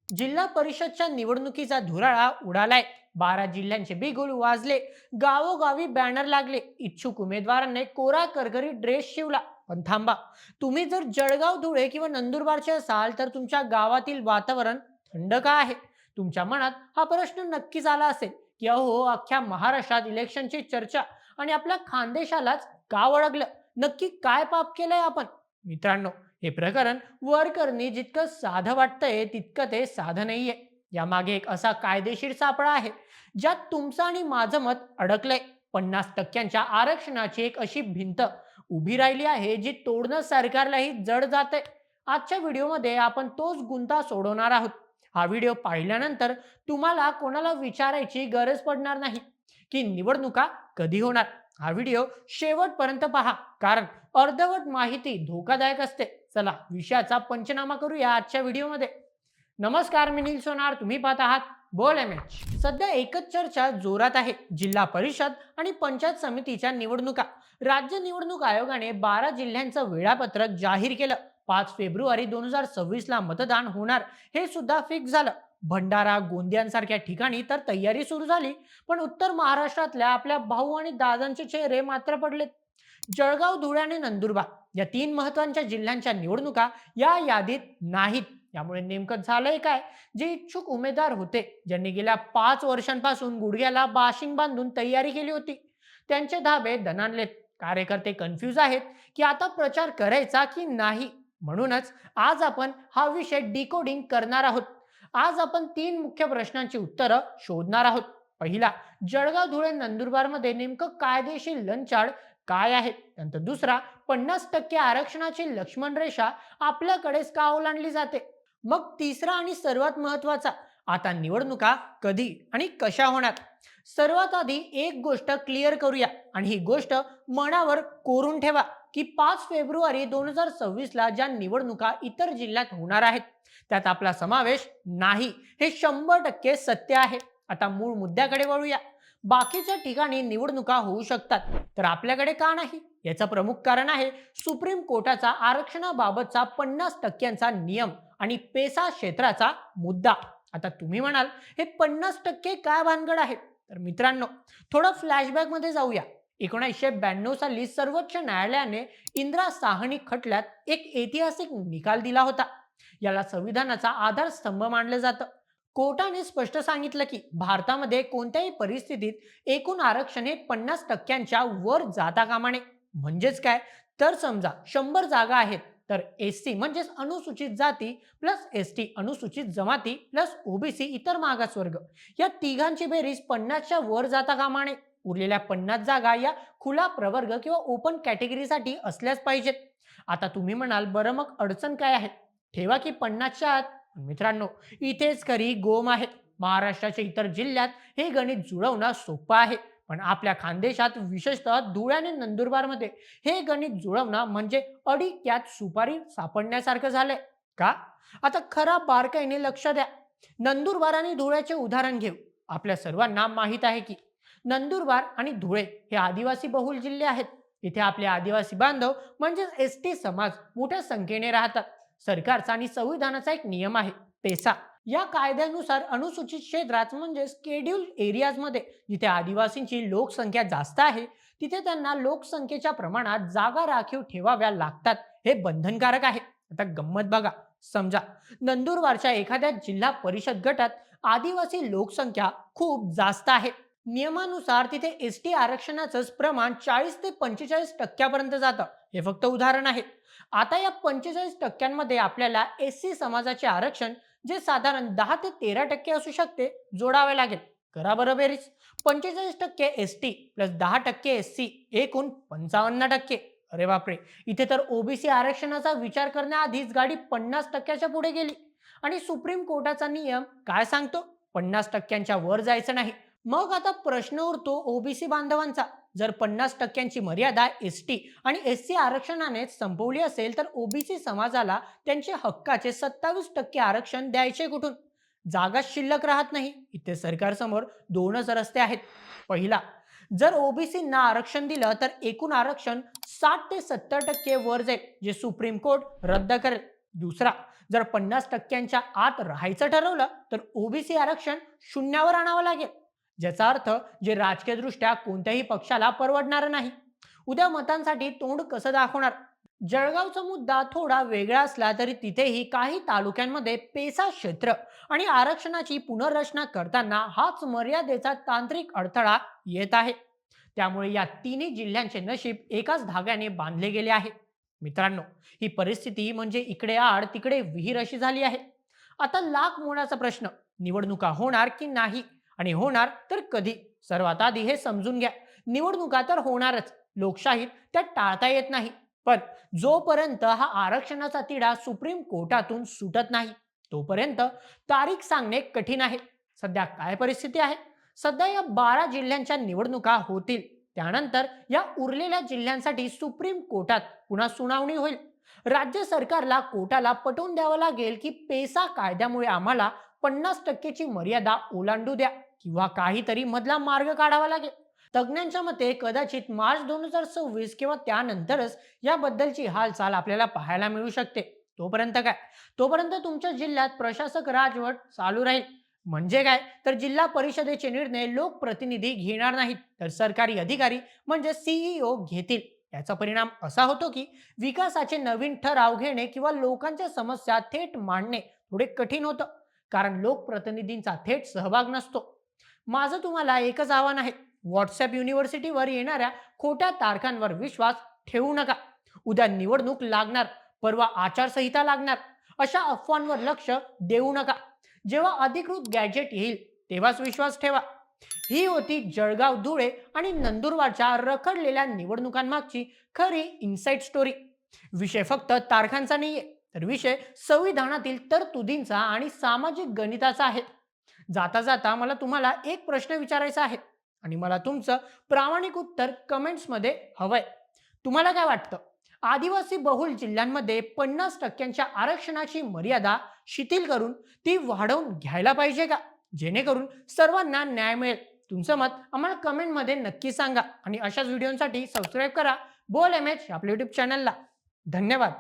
जिल्हा परिषदच्या निवडणुकीचा धुराळा उडालाय. 12 जिल्ह्यांचे बिगुल वाजले. गावोगावी बॅनर लागले. इच्छुक उमेदवारांनी कोरा करकरी ड्रेस शिवला. पण थांबा, तुम्ही जर जळगाव, धुळे किंवा नंदुरबारचे असाल तर तुमच्या गावातील वातावरण थंड का आहे? तुमच्या मनात हा प्रश्न नक्कीच आला असेल की अहो, अख्ख्या महाराष्ट्रात इलेक्शनची चर्चा आणि आपल्या खानदेशालाच का अडगलं? नक्की काय पाप केलंय आपण? मित्रांनो, हे प्रकरण वर करणे जितकं साधं वाटतंय तितकं ते साधं नाहीये. यामागे एक असा कायदेशीर सापळा आहे ज्यात तुमचं आणि माझं मत अडकलंय. 50% आरक्षणाची एक अशी भिंत उभी राहिली आहे जी तोडणं सरकारलाही जड जाते. आजच्या व्हिडिओमध्ये आपण तोच गुंता सोडवणार आहोत. हा व्हिडिओ पाहिल्यानंतर तुम्हाला कोणाला विचारायची गरज पडणार नाही की निवडणुका कधी होणार. हा व्हिडिओ शेवटपर्यंत पहा, कारण अर्धवट माहिती धोकादायक असते. चला विषयाचा पंचनामा करूया आजच्या व्हिडिओमध्ये. नमस्कार, मी नील सोनार. तुम्ही पाहत आहात बोल एमएच. सध्या एकच चर्चा जोरात आहे, जिल्हा परिषद आणि पंचायत समितीच्या निवडणुका. राज्य निवडणूक आयोगाने 12 जिल्ह्यांचं वेळापत्रक जाहीर केलं. 5 फेब्रुवारी 2026 ला मतदान होणार हे सुद्धा फिक्स झालं. भंडारा, गोंदियांसारख्या ठिकाणी तर तयारी सुरू झाली, पण उत्तर महाराष्ट्रातल्या आपल्या भाऊ आणि दादांचे चेहरे मात्र पडलेत. जळगाव, धुळे आणि नंदुरबार या 3 महत्त्वाच्या जिल्ह्यांच्या निवडणुका या यादीत नाहीत. यामुळे नेमकं झालंय काय? जे इच्छुक उमेदवार होते, ज्यांनी गेल्या 5 वर्षांपासून गुडघ्याला बाशिंग बांधून तयारी केली होती, त्यांचे धाबे दणाणलेत. कार्यकर्ते कन्फ्यूज आहेत की आता प्रचार करायचा की नाही. म्हणूनच आज आपण हा विषय डिकोडिंग करणार आहोत. आज आपण 3 मुख्य प्रश्नांची उत्तरं शोधणार आहोत. पहिला, जळगाव, धुळे, नंदुरबारमध्ये नेमकं कायदेशीर लंचाड काय आहे? त्यानंतर दुसरा, 50% आरक्षणाची लक्ष्मण रेषा आपल्याकडेच का ओलांडली जाते? मग तिसरा आणि सर्वात महत्वाचा, आता निवडणुका कधी आणि कशा होणार? सर्वात आधी एक गोष्ट क्लिअर करूया, आणि ही गोष्ट मनावर कोरून ठेवा की 5 फेब्रुवारी 2026 ला ज्या निवडणुका इतर जिल्ह्यात होणार आहेत त्यात आपला समावेश नाही, हे 100% सत्य आहे. आता मूळ मुद्द्याकडे वळूया. बाकीच्या ठिकाणी निवडणुका होऊ शकतात, तर आपल्याकडे का नाही? याचं प्रमुख कारण आहे सुप्रीम कोर्टाचा आरक्षणाबाबतचा 50% नियम आणि पेसा क्षेत्राचा मुद्दा. आता तुम्ही म्हणाल, हे 50% काय भानगड आहे? तर मित्रांनो, थोडं फ्लॅशबॅक मध्ये जाऊया. 1992 साली सर्वोच्च न्यायालयाने इंदिरा साहनी खटल्यात एक ऐतिहासिक निकाल दिला होता. याला संविधानाचा आधारस्तंभ मानलं जातं. कोर्टाने स्पष्ट सांगितलं की भारतामध्ये कोणत्याही परिस्थितीत एकूण आरक्षण हे 50%च्या वर जाता कामा नये. म्हणजेच काय? तर समजा 100 जागा आहेत, तर एससी म्हणजेच अनुसूचित जाती प्लस एसटी अनुसूचित जमाती प्लस ओबीसी इतर मागासवर्ग या तिघांची बेरीज 50च्या वर जाता कामा नये. उरलेल्या 50 जागा या खुला प्रवर्ग किंवा ओपन कॅटेगरीसाठी असल्याच पाहिजेत. आता तुम्ही म्हणाल, बरं मग अडचण काय आहे? ठेवा की 50च्या आत. मित्रांनो, इथेच खरी गोम आहे. महाराष्ट्राच्या इतर जिल्ह्यात हे गणित जुळवणं सोपं आहे, पण आपल्या खानदेशात विशेषतः धुळे आणि नंदुरबारमध्ये हे गणित जुळवणं म्हणजे अडीक्यात सुपारी सापडण्यासारखं झालंय. का? आता खरा बारकाईने लक्ष द्या. नंदुरबार आणि धुळ्याचे उदाहरण घेऊ. आपल्या सर्वांना माहीत आहे की नंदुरबार आणि धुळे हे आदिवासी बहुल जिल्हे आहेत. इथे आपले आदिवासी बांधव म्हणजेच एसटी समाज मोठ्या संख्येने राहतात. सरकारचा आणि संविधानाचा एक नियम आहे, पेसा. या कायद्यानुसार अनुसूचित क्षेत्रात म्हणजे स्केड्यूल एरियाज मध्ये जिथे आदिवासींची लोकसंख्या जास्त आहे, तिथे त्यांना लोकसंख्येच्या प्रमाणात जागा राखीव ठेवाव्या लागतात. हे बंधनकारक आहे. आता गंमत बघा. समजा नंदुरबारच्या एखाद्या जिल्हा परिषद गटात आदिवासी लोकसंख्या खूप जास्त आहे. नियमानुसार तिथे एसटी आरक्षणाचं प्रमाण 40 ते 45% पर्यंत जातं. हे फक्त उदाहरण आहे. आता या 45% आपल्याला एससी समाजाचे आरक्षण, जे साधारण 10 ते 13% असू शकते, जोडावे लागेल. करा बरं बेरीज. 45% एसटी प्लस 10% एससी एकूण 55%. अरे बापरे, इथे तर ओबीसी आरक्षणाचा विचार करण्याआधीच गाडी 50%च्या पुढे गेली. आणि सुप्रीम कोर्टाचा नियम काय सांगतो? 50%च्या वर जायचं नाही. मग आता प्रश्न उरतो ओबीसी बांधवांचा. जर 50%ची मर्यादा एसटी आणि एससी आरक्षणाने संपवली असेल, तर ओबीसी समाजाला त्यांचे हक्काचे 27% आरक्षण द्यायचे कुठून? जागा शिल्लक राहत नाही. इथे सरकारसमोर 2च रस्ते आहेत. पहिला, जर ओबीसींना आरक्षण दिलं तर एकूण आरक्षण 60 ते 70% वर जाईल, जे सुप्रीम कोर्ट रद्द करेल. दुसरा, जर 50% आत राहायचं ठरवलं तर ओबीसी आरक्षण शून्यावर आणावं लागेल, ज्याचा अर्थ जे राजकीयदृष्ट्या कोणत्याही पक्षाला परवडणार नाही. उद्या मतांसाठी तोंड कसं दाखवणार? जळगावचा मुद्दा थोडा वेगळा असला तरी तिथेही काही तालुक्यांमध्ये पेसा क्षेत्र आणि आरक्षणाची पुनर्रचना करताना हाच मर्यादेचा तांत्रिक अडथळा येत आहे. त्यामुळे या तिन्ही जिल्ह्यांचे नशीब एकाच धाग्याने बांधले गेले आहे. मित्रांनो, ही परिस्थिती म्हणजे इकडे आड तिकडे विहीर अशी झाली आहे. आता लाख मोलाचा प्रश्न, निवडणुका होणार की नाही, आणि होणार तर कधी? सर्वात आधी हे समजून घ्या, निवडणुका तर होणारच, लोकशाहीत त्या टाळता येत नाही. पण जोपर्यंत हा आरक्षणाचा तिढा सुप्रीम कोर्टातून सुटत नाही तोपर्यंत तारीख सांगणे कठीण आहे. सध्या काय परिस्थिती आहे? सध्या या 12 जिल्ह्यांच्या निवडणुका होतील, त्यानंतर या उरलेल्या जिल्ह्यांसाठी सुप्रीम कोर्टात पुन्हा सुनावणी होईल. राज्य सरकारला कोर्टाला पटवून द्यावं लागेल की पेसा कायद्यामुळे आम्हाला 50%ची मर्यादा ओलांडू द्या किंवा काहीतरी मधला मार्ग काढावा लागेल. तज्ज्ञांच्या मते कदाचित मार्च 2026 किंवा त्यानंतरच याबद्दलची हालचाल आपल्याला पाहायला मिळू शकते. तोपर्यंत काय? तोपर्यंत तुमच्या जिल्ह्यात प्रशासक राजवट चालू राहील. म्हणजे काय? तर जिल्हा परिषदेचे निर्णय लोकप्रतिनिधी घेणार नाहीत, तर सरकारी अधिकारी म्हणजे सीईओ घेतील. याचा परिणाम असा होतो की विकासाचे नवीन ठराव घेणे किंवा लोकांच्या समस्या थेट मांडणे थोडे कठीण होतं, कारण लोकप्रतिनिधींचा थेट सहभाग नसतो. माझं तुम्हाला एकच आव्हान आहे, व्हॉट्सअप युनिव्हर्सिटीवर येणाऱ्या खोट्या तारखांवर विश्वास ठेवू नका. उद्या निवडणूक लागणार, परवा आचारसंहिता लागणार, अशा अफवांवर लक्ष देऊ नका. जेव्हा अधिकृत गॅजेट येईल तेव्हाच विश्वास ठेवा. ही होती जळगाव, धुळे आणि नंदुरबारच्या रखडलेल्या निवडणुकांमागची खरी इनसाइड स्टोरी. विषय फक्त तारखांचा नाहीये, तर विषय संविधानातील तरतुदींचा आणि सामाजिक गणिताचा आहे. जाता जाता मला तुम्हाला एक प्रश्न विचारायचा आहे, आणि मला तुमचं प्रामाणिक उत्तर कमेंट्समध्ये हवंय. तुम्हाला काय वाटतं? आदिवासी बहुल जिल्ह्यांमध्ये 50%च्या आरक्षणाची मर्यादा शिथिल करून ती वाढवून घ्यायला पाहिजे का, जेणेकरून सर्वांना न्याय मिळेल? तुमचं मत आम्हाला कमेंटमध्ये नक्की सांगा, आणि अशाच व्हिडिओसाठी सबस्क्राईब करा बोल एम एच आपल्या युट्यूब चॅनलला. धन्यवाद.